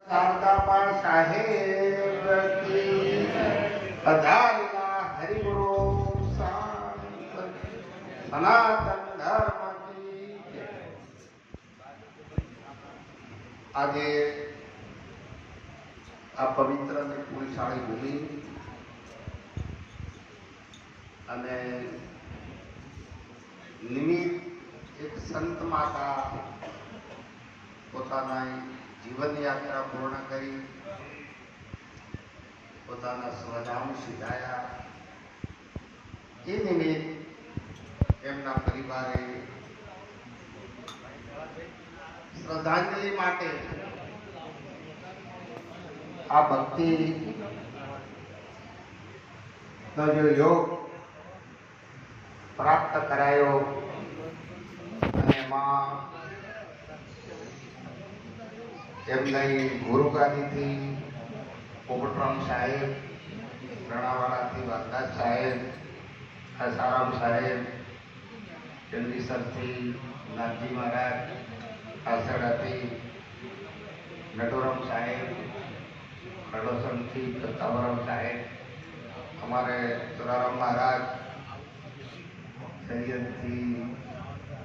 શારદાબા સાહેબ કી અધારના હરિગુરુ સનાતન ધર્મ કી જય. આજે આ પવિત્ર અને પુણ્યશાળી ભૂમિ અને નિમિત્ત એક સંત માતા પોતાના જીવન યાત્રા પૂર્ણ કરી પોતાના સ્વધામ સીધાયા. એ નિમિત્ત એમના પરિવારે શ્રદ્ધાંજલિ માટે આ ભક્તિ નો જો યોગ પ્રાપ્ત કરાયો અને એમાં એમની ગુરુગાદીથી પોપટરામ સાહેબ, રણાવાડાથી વાલદાસ સાહેબ, આસારામ સાહેબ, ચંદીસરથી નાથજી મહારાજ, આસડાથી નટોરામ સાહેબ, કડોસણથી પ્રતાપરામ સાહેબ, અમારે સુરારામ મહારાજ, સૈયદથી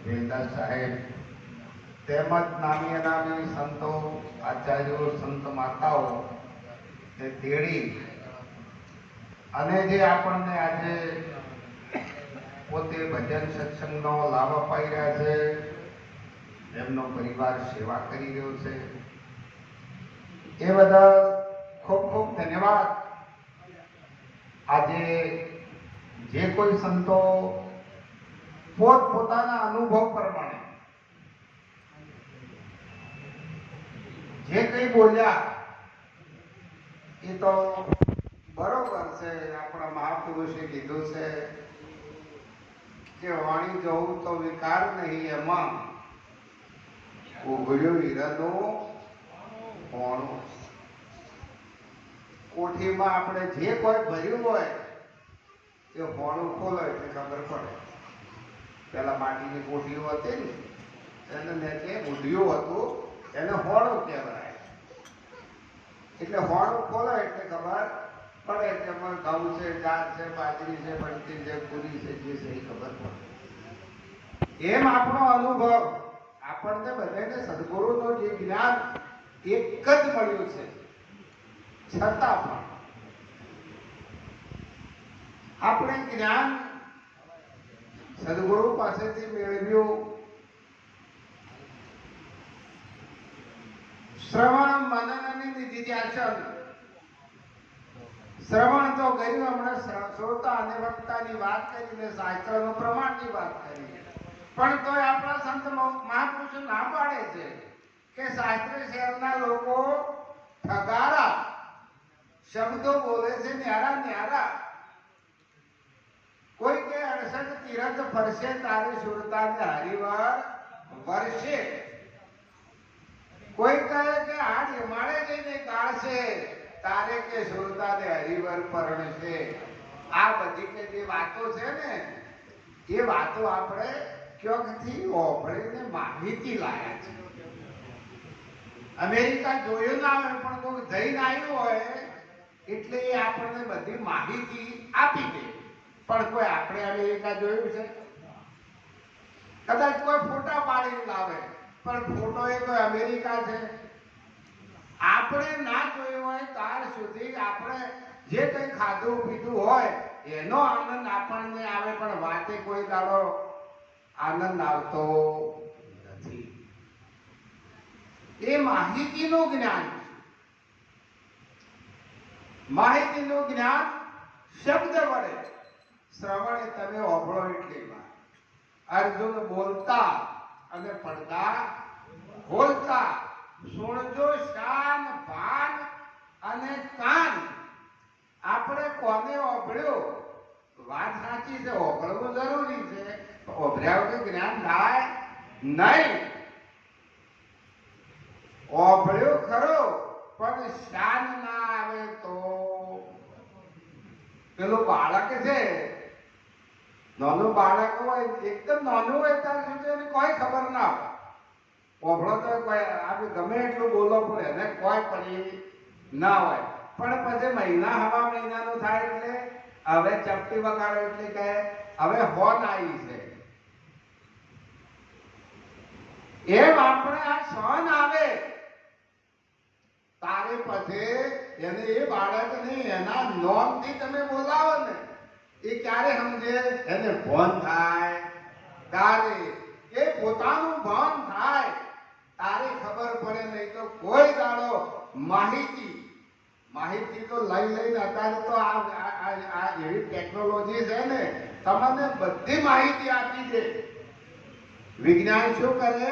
વેલદાસ સાહેબ, તેમજ નામી અનામી સંતો, આચાર્યો, સંત માતાઓ ને તેડી અને જે આપણને આજે પોતે ભજન સત્સંગનો લાભ અપાઈ રહ્યા છે, એમનો પરિવાર સેવા કરી રહ્યો છે, એ બદલ ખૂબ ખૂબ ધન્યવાદ. આજે જે કોઈ સંતો પોતપોતાના અનુભવ પ્રમાણે જે કંઈ બોલ્યા એ તો બરોબર છે. આપણા મહાપુરુષે કીધું છે કે વાણી જવું તો વિકાર નહીં, એમાં ઉઘડ્યું હીરાનું હોણું. કોઠીમાં આપણે જે કોઈ ભર્યું હોય એ હોણું ખોલો એટલે ખબર પડે. પેલા માટીની કોઠીઓ હતી ને એને નીચે ઊંધિયું હતું, એને હોણું કહેવાય. એટલે હોણું ખોલો એટલે ખબર પડે કે એમાં ઘઉં છે, દાળ છે, બાજરી છે, બળતી છે, પૂરી છે, જે છે એ ખબર પડે. એમ આપણો અનુભવ આપણને બધાને સદગુરુનો જે જ્ઞાન એક જ મળ્યું છે, છતાં પણ આપણે જ્ઞાન સદગુરુ પાસેથી મેળવ્યું. શ્રવણ મનન અને નિધિધ્યાસન. શ્રવણ તો કર્યું, હમણાં શ્રોતા અને વક્તાની વાત કરીને શાસ્ત્રનું પ્રમાણની વાત કરી, પણ તોય આપણા સંત મહાપુરુષો ના પાડે છે કે શાસ્ત્રી શહેરના લોકો ઠગારા શબ્દો બોલે છે, ન્યારા ન્યારા. કોઈ કે 68 તીરથ ફરશે તારે સુરતાને હરિવાર વર્ષે. કોઈ કહે કે હાડ હિમાળે જઈને ગાળશે તારે કે સુરતાને હરિવર પરણશે. આ બધી કે જે વાતો છે ને એ વાતો આપણે ક્યાંકથી ઓભળીને માહિતી લાયા છે. અમેરિકા જોયું ના હોય પણ કોઈ જઈને આવ્યું હોય એટલે એ આપણને બધી માહિતી આપી દે. પણ કોઈ આપણે અમેરિકા જોયું છે? કદાચ કોઈ ફોટા પાડીને લાવે પણ ફોટો એ કોઈ અમેરિકા છે? આપણે ના જોયું હોય ત્યાર સુધી આપણે જે કંઈ ખાધું પીધું હોય એનો આનંદ આપણને આવે, પણ વાતે કોઈ દાડો આનંદ આવતો નથી. એ માહિતીનું જ્ઞાન છે. માહિતીનું જ્ઞાન શબ્દ વડે શ્રવણે તમે ઓભળો એટલી વાત. અર્જુન બોલતા અને પડદા બોલતા સુણજો શાન ભાન અને કાન. આપણે કોને ઓભળ્યો? વાત સાચી છે, ઓભળવું જરૂરી છે, ઓભળ્યા વગર જ્ઞાન થાય નહીં. ઓભળ્યો ખરો પણ શાન ના આવે તો પેલું બાળક છે, નાનું બાળક હોય, એકદમ નાનું હોય ત્યાં સુધી એને કોઈ ખબર ના હોય. ઓભળો તો કોઈ આપણે ગમે એટલું બોલો પણ એને કોઈ કોઈ પડી ના હોય. પણ પછી મહિના હવા મહિનાનું થાય એટલે હવે ચપટી વગાડો એટલે કે હવે હોન આવી છે. એમ આપણે આ સહન આવે તારે પછી એને એ બાળકને એના નોમથી તમે બોલાવો ને એ ક્યારે સમજે? એને ભાન થાય તારે એ પોતાનું ભાન થાય તારે ખબર પડે. નહીં તો કોઈ દાડો માહિતી તો લઈને અત્યારે તો આ એવી ટેકનોલોજી છે ને તમને બધી માહિતી આપી દે. વિજ્ઞાન શું કરે?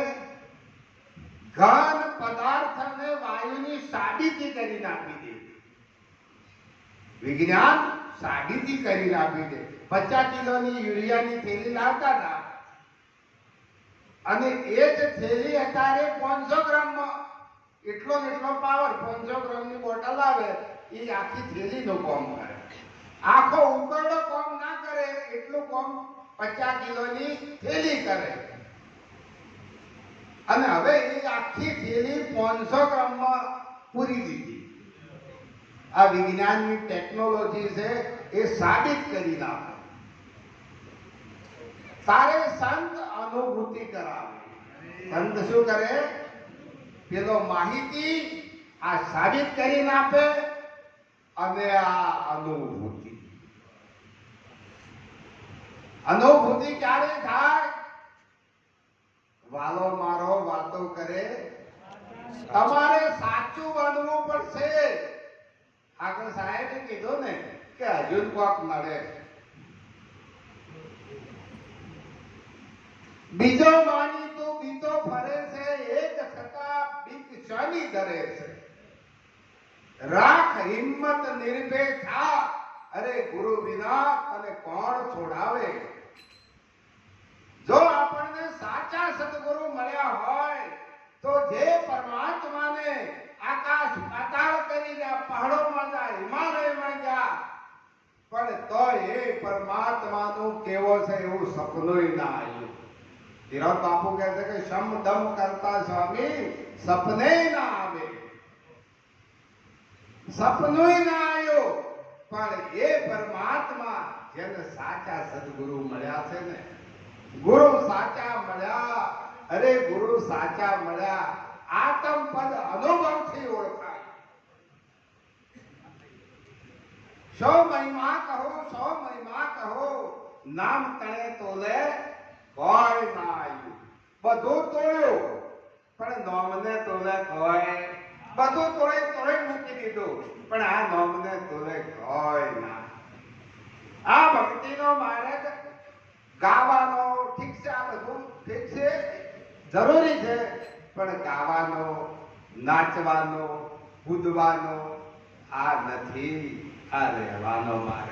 ઘન પદાર્થને વાયુની સાબિતી કરીને આપી દે. વિજ્ઞાન સાબિતી કરીને આપી દે. 50 કિલોની યુરિયાની થેલી લાવતા હતા અને એ જ થેલી અત્યારે 500 ગ્રામમાં એટલો ને એટલો પાવર 500 ગ્રામની બોટલ આવે એ આખી થેલીનું કામ કરે. આખો ઉકરડો કામ ના કરે એટલું કામ 50 કિલોની થેલી કરે. અને હવે એ આખી થેલી 500 ગ્રામમાં પૂરી દીધી. આ વિજ્ઞાનની ટેકનોલોજી છે એ સાબિત કરી નાખે. તારે સંત અનુભૂતિ કરાવે. સંત શું કરે? પેલો માહિતી આ સાબિત કરીને આપે અને આ અનુભૂતિ. અનુભૂતિ ક્યારે થાય? વાલો મારો વાતો કરે. તમારે સાચું બનવું પડશે. આગળ સાહેબે કીધું ને કે હજુ કોક નડે. બીજો માની તો બીજો ફરે છે એક છતાં બીક શાની ધરે છે. રાખ હિંમત નિર્ભય થા અરે ગુરુ વિના અને કોણ છોડાવે. જો આપણને સાચા સદગુરુ મળ્યા હોય તો જે પરમાત્માને આકાશ પાતાળ કરી ગયા, પહાડોમાં જા, હિમાલયમાં જા, પણ તો એ પરમાત્માનું કેવો છે એવું સપનું ના આવ્યું. ધીરજ બાપુ કહે છે કે શમ દમ કરતા સ્વામી સપને ના આવે. સપનું ના આવ્યું. પણ એ પરમાત્મા જેને સાચા સદગુરુ મળ્યા છે ને, ગુરુ સાચા મળ્યા, અરે ગુરુ સાચા મળ્યા, આત્મ પદ અનુભવથી ઓળખાય. સો મહિમા કહો નામ તણે તોલે કોઈ ના આવ્યું. બધું તોડ્યું પણ નોમને તોલે કોઈ, બધું તોડી મૂકી દીધું પણ આ નોમને તોલે કોઈ ના. આ ભક્તિનો માર્ગ ગાવાનો ઠીક છે, આ બધું ઠીક છે, જરૂરી છે, પણ ગાવાનો, નાચવાનો, કૂદવાનો આ નથી. આ રહેવાનો માર્ગ.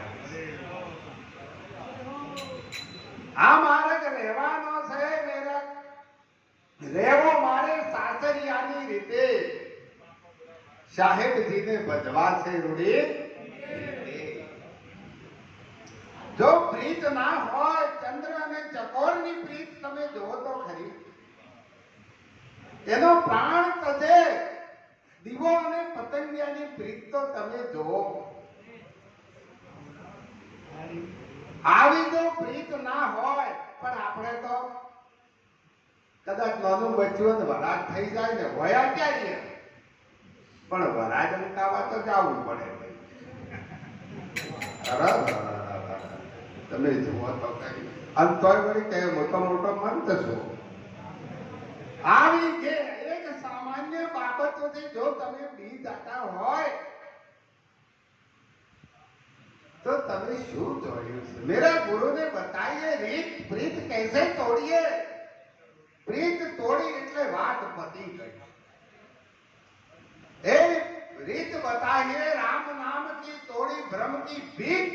આ માર્ગ રહેવાનો છે. રહેવો મારે સાસરિયાની રીતે. સાહેબજીને ભજવા છે રૂડી. જો પ્રીત ના હોય, ચંદ્ર અને ચકોરની પ્રીત તમે જોવો તો ખરી, એનો પ્રાણ તજે. દીવો અને પતંગિયાની પ્રીત તો તમે જોવો. આવી જો પ્રીત ના હોય, પણ આપણે તો કદાચ નાનું બચ્ચું વરાજ થઈ જાય ને વયા ક્યાં, પણ વરાજ મુકાવા તો જવું પડે. તમે જુઓ તો કઈ અંતોય વળી કે મોટો મંત છો. આવી જે એક સામાન્ય બાબતોથી જો તમે બી જતા હોય तो तभी शू जोड़ियो से मेरा गुरु ने बताइए રીત પ્રીત कैसे तोड़िए. પ્રીત તોડી એટલે વાત પતી ગઈ. એ રીત बताइए राम नाम की तोड़ी भ्रम की भीख.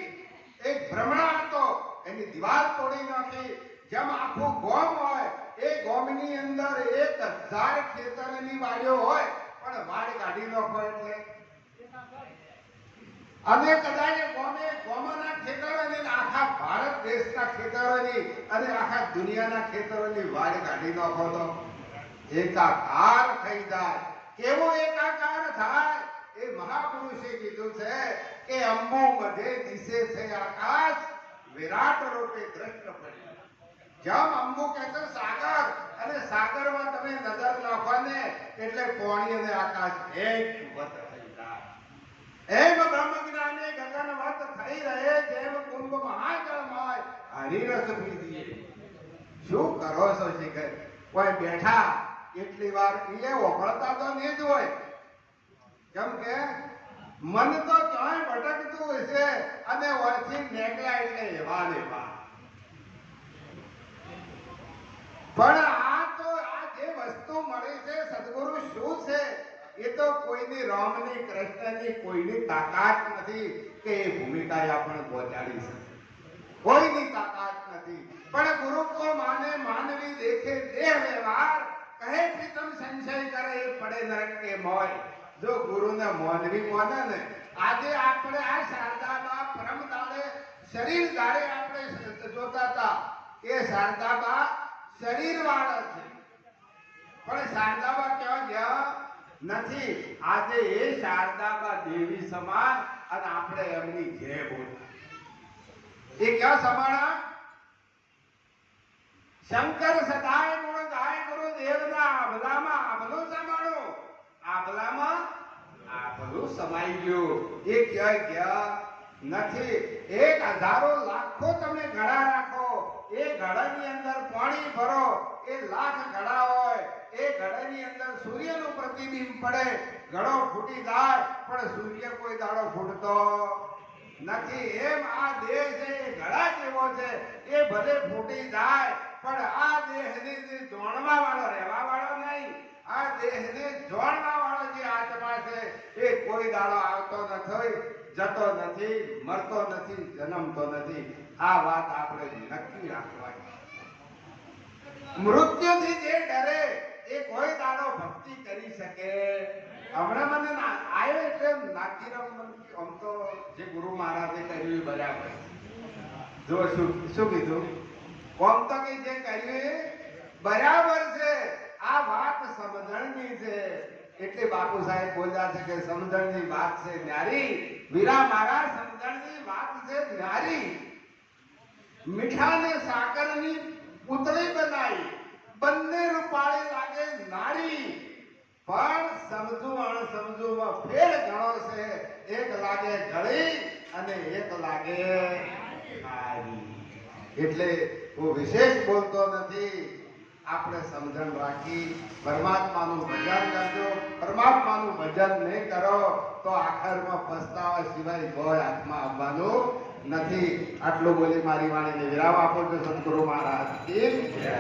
एक भ्रमણા હતો એની દીવાલ તોડી નાખી. જેમ આખું ગોમ હોય એ ગોમની અંદર 1000 ખેતરની વાડીઓ હોય પણ વાડ કાઢી નાખો એટલે અને કદાચ ગોમના ખેતરોની આખા ભારત દેશના ખેતરોની અને આખા દુનિયાના ખેતરોની વાડ કાઢી નાખો તો એકાકાર થઈ જાય. કેવો એકાકાર થાય? અંબુ મધે દિશે છે આકાશ વિરાટ રૂપે દ્રષ્ટ પડી. જેમ અંબુ કહે છે સાગર, અને સાગરમાં તમે નજર નાખો ને એટલે પાણી અને આકાશ એક વત થઈ જાય. એમ બ્રહ્મ જ્ઞાને ગગનવત થઈ રહે, જેમ કુંભ મહાજળમય હરિરસ પીધીએ. શું કરો છો શિખર? કોઈ બેઠા એટલી વાર એ ઓગળતા તો નહીં જ હોય, કેમ કે મન તો ક્યાંય ભટકતું હશે અને ઓરથી નેકળ્યા એટલે એવા ને એવા. પણ આ તો આ જે વસ્તુ મળી છે સદગુરુ શું છે એ તો કોઈની રામની કૃષ્ણની કોઈની તાકાત નથી કે એ ભૂમિકા આપણે પહોંચાડી શકે. કોઈની તાકાત નથી. પણ ગુરુ કો માને માનવી દેખે દેહ વ્યવહાર, કહે પ્રીતમ સંશય કરે એ પડે નરક કે મોય. જો ગુરુને મોનવી મોને ને, આજે આપણે આ શારદામાં પરમ દાડે શરીર દાડે આપણે જોતા હતા એ શારદામાં શરીર વાળા છે, પણ શારદામાં ક્યાં ગયા નથી. આજે એ શારદામાં દેવી સમાન અને આપણે એમની જય બોલ. એ ક્યાં સમાણા? શંકર સદાય ગુણ ગાય ગુરુદેવના આભલામાં આભલું સમાણું. આભલામાં આભલું સમાઈ ગયું. એ ક્યાંય ગયા નથી. એક હજારો લાખો તમે ઘડા રાખો, એ ઘડાની અંદર પાણી ભરો, એ લાખ ઘડા હોય, એ ઘડાની અંદર સૂર્યનું પ્રતિબિંબ પડે, ઘડો ફૂટી જાય પણ સૂર્ય કોઈ દાડો ફૂટતો નથી. એમ આ દેહ છે એ ઘડા જેવો છે, એ ભલે ફૂટી જાય પણ આ દેહને જોણવા વાળો રહેવા વાળો નહીં. આ દેહને જોડવા વાળો જે આત્મા છે એ કોઈ દાડો આવતો નથી, જતો નથી, મરતો નથી, જન્મતો નથી. આ વાત આપણે નક્કી રાખવાની. મૃત્યુથી જે ડરે એ કોઈ દાડો ભક્તિ કરી શકે. હમણાં મને આવ્યો એટલે નાગીરામ આમ તો જે ગુરુ મહારાજે કર્યું બરાબર. જો શું કીધું? કોમ તો કે જે કર્યું બરાબર છે. આ વાત સમજણની છે એટલે બાપુ સાહેબ બોલ્યા છે કે સમજણની વાત છે ન્યારી. વીરા મારા સમજણની વાત છે ન્યારી. મીઠા ને સાકરની પૂતળી બનાવી, બંને રૂપાળી લાગે નારી, પણ સમજુ અણસમજુમાં ફેર ઘણો છે. એક લાગે ગળી અને એક લાગે નારી. એટલે હું વિશેષ બોલતો નથી. આપણે સમજણ રાખી પરમાત્માનું ભજન કરજો. પરમાત્માનું ભજન નહીં કરો તો આખરમાં પસ્તાવા સિવાય કોઈ હાથમાં આવવાનું નથી. આટલું બોલી મારી વાણીને વિરામ આપો છો. સદગુરુ મહારાજ કી જય.